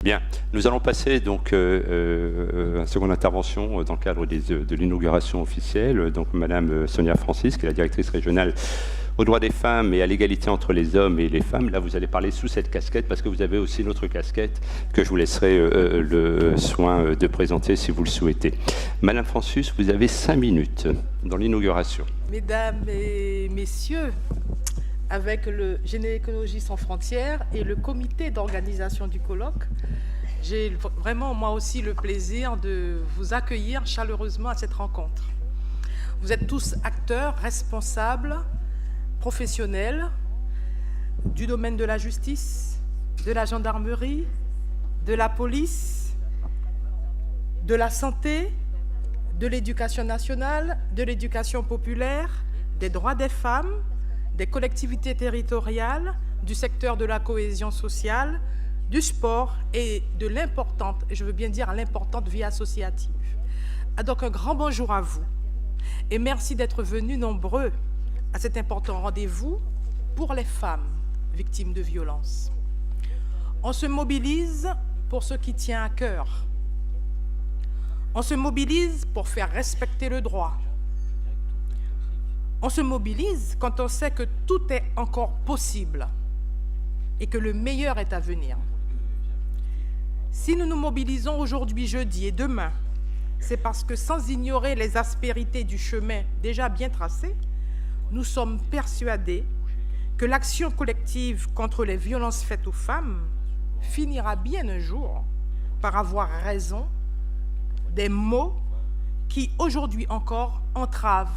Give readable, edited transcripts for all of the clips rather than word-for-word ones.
Bien, nous allons passer donc à une seconde intervention dans le cadre de l'inauguration officielle. Donc Madame Sonia Francis, qui est la directrice régionale aux droits des femmes et à l'égalité entre les hommes et les femmes. Là, vous allez parler sous cette casquette parce que vous avez aussi une autre casquette que je vous laisserai le soin de présenter si vous le souhaitez. Madame Francis, vous avez 5 minutes dans l'inauguration. Mesdames et messieurs, avec le Gynécologie sans frontières et le comité d'organisation du colloque, j'ai vraiment moi aussi le plaisir de vous accueillir chaleureusement à cette rencontre. Vous êtes tous acteurs, responsables, professionnels du domaine de la justice, de la gendarmerie, de la police, de la santé, de l'éducation nationale, de l'éducation populaire, des droits des femmes, des collectivités territoriales, du secteur de la cohésion sociale, du sport et de l'importante, et je veux bien dire l'importante vie associative. Donc un grand bonjour à vous et merci d'être venus nombreux à cet important rendez-vous pour les femmes victimes de violences. On se mobilise pour ce qui tient à cœur. On se mobilise pour faire respecter le droit. On se mobilise quand on sait que tout est encore possible et que le meilleur est à venir. Si nous nous mobilisons aujourd'hui, jeudi et demain, c'est parce que sans ignorer les aspérités du chemin déjà bien tracé, nous sommes persuadés que l'action collective contre les violences faites aux femmes finira bien un jour par avoir raison des mots qui aujourd'hui encore entravent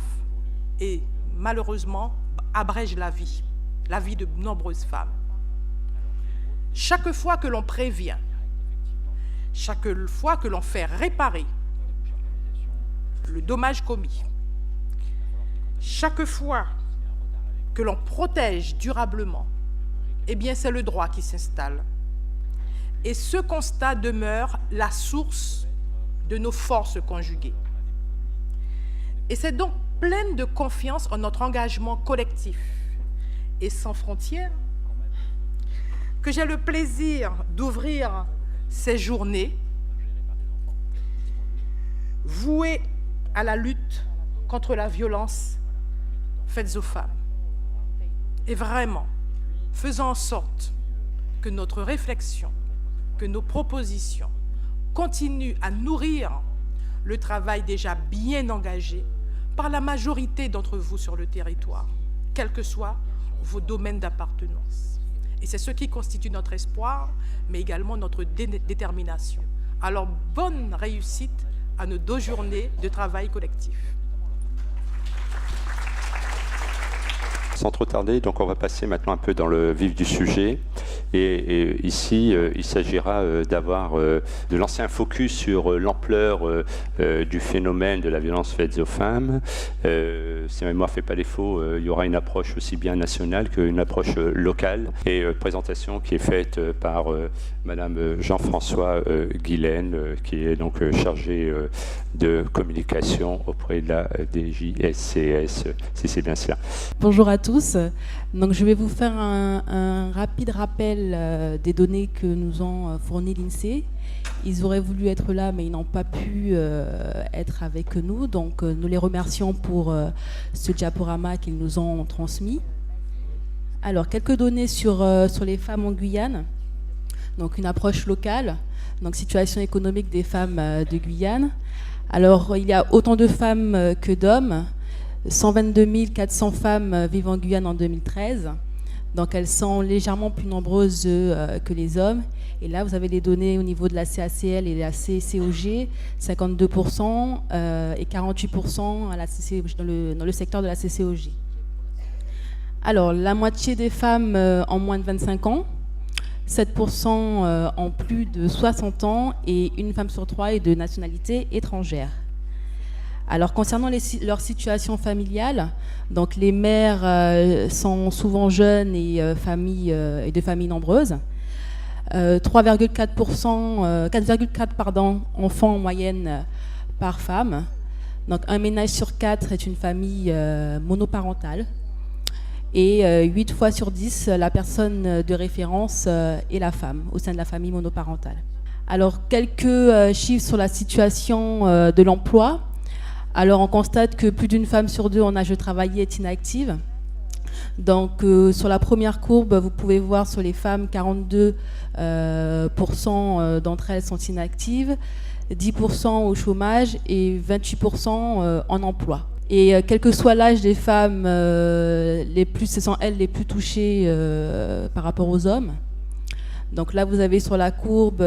et malheureusement abrègent la vie de nombreuses femmes. Chaque fois que l'on prévient, chaque fois que l'on fait réparer le dommage commis, chaque fois que l'on protège durablement, eh bien c'est le droit qui s'installe. Et ce constat demeure la source de nos forces conjuguées. Et c'est donc pleine de confiance en notre engagement collectif et sans frontières que j'ai le plaisir d'ouvrir ces journées vouées à la lutte contre la violence faite aux femmes. Et vraiment, faisant en sorte que notre réflexion, que nos propositions continuent à nourrir le travail déjà bien engagé par la majorité d'entre vous sur le territoire, quels que soient vos domaines d'appartenance. Et c'est ce qui constitue notre espoir, mais également notre détermination. Alors, bonne réussite à nos 2 journées de travail collectif. Sans trop tarder, donc on va passer maintenant un peu dans le vif du sujet. Et ici, il s'agira de lancer un focus sur l'ampleur du phénomène de la violence faite aux femmes. Si ma mémoire ne fait pas défaut, il y aura une approche aussi bien nationale qu'une approche locale. Et présentation qui est faite par Madame Jean-François Guilaine, qui est donc chargée de communication auprès de la DJSCS, si c'est bien cela. Bonjour à tous. Donc, je vais vous faire un rapide rappel des données que nous ont fournies l'INSEE. Ils auraient voulu être là, mais ils n'ont pas pu être avec nous. Donc, nous les remercions pour ce diaporama qu'ils nous ont transmis. Alors, quelques données sur les femmes en Guyane. Donc, une approche locale. Donc, situation économique des femmes de Guyane. Alors, il y a autant de femmes que d'hommes. 122 400 femmes vivent en Guyane en 2013. Donc, elles sont légèrement plus nombreuses que les hommes. Et là, vous avez les données au niveau de la CACL et la CCOG, 52% et 48% à la dans le secteur de la CCOG. Alors, la moitié des femmes ont moins de 25 ans, 7% ont plus de 60 ans et une femme sur 3 est de nationalité étrangère. Alors, concernant leur situation familiale, donc les mères sont souvent jeunes et de familles nombreuses. 4,4 enfants en moyenne par femme. Donc, un ménage sur 4 est une famille monoparentale. Et 8 fois sur 10, la personne de référence est la femme au sein de la famille monoparentale. Alors, quelques chiffres sur la situation de l'emploi. Alors, on constate que plus d'une femme sur deux en âge de travailler est inactive. Donc, sur la première courbe, vous pouvez voir sur les femmes, 42% d'entre elles sont inactives, 10% au chômage et 28% en emploi. Et quel que soit l'âge des femmes, ce sont elles les plus touchées par rapport aux hommes. Donc là, vous avez sur la courbe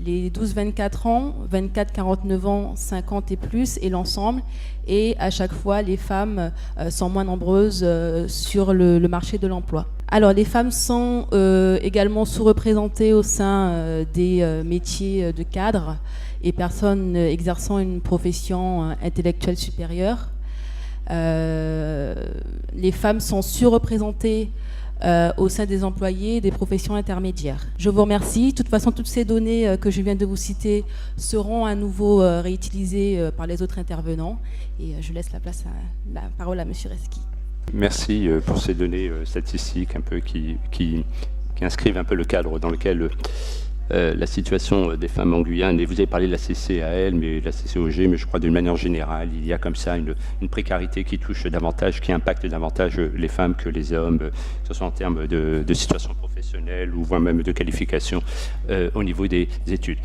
les 12-24 ans, 24-49 ans, 50 et plus, et l'ensemble. Et à chaque fois, les femmes sont moins nombreuses sur le marché de l'emploi. Alors, les femmes sont également sous-représentées au sein des métiers de cadre et personnes exerçant une profession intellectuelle supérieure. Les femmes sont surreprésentées au sein des employés et des professions intermédiaires. Je vous remercie. De toute façon, toutes ces données que je viens de vous citer seront à nouveau réutilisées par les autres intervenants. Et je laisse la parole à M. Reski. Merci pour ces données statistiques un peu qui inscrivent un peu le cadre dans lequel la situation des femmes en Guyane, et vous avez parlé de la CCAL, mais la CCOG, mais je crois d'une manière générale, il y a comme ça une précarité qui touche davantage, qui impacte davantage les femmes que les hommes, que ce soit en termes de situation professionnelle ou voire même de qualification au niveau des études.